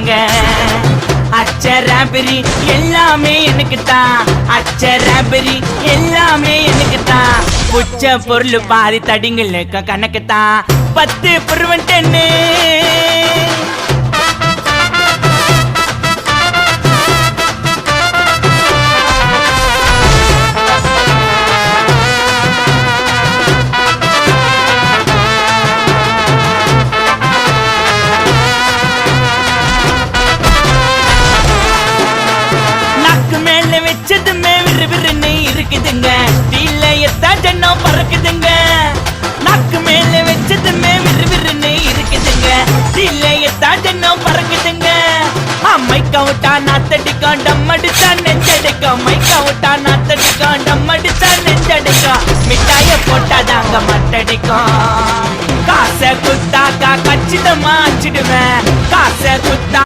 தாங்க. அச்சராபெரி எல்லாமே எனக்கு தான், அச்சராபெரி எல்லாமே எனக்கு தான். உச்ச பொருள் பாதி தடிங்களுக்கு கணக்கு தான், 10 பொருவன் 10. வச்சதுமே விறுவிறுன்னு இருக்குதுங்க, டீல எத்தா ஜன்னம் பறக்குதுங்க. நாக்கு மேல வச்சதுமே விறுவிறுன்னு இருக்குதுங்க, டீல எத்தா ஜன்னம் பறக்குதுங்க. மைக்கா விட்டா நாத்தடிக்கும், டம் அடிச்சா நெஞ்சடிக்கும். மைக்கா விட்டா நாத்தடிக்கும், டம் அடிச்சா நெஞ்சடிக்கும். மிட்டாய போட்டாதாங்க மட்டடிக்கும். காசை குத்தாக்கா கச்சிதமா அச்சிடுவேன், காசை குத்தா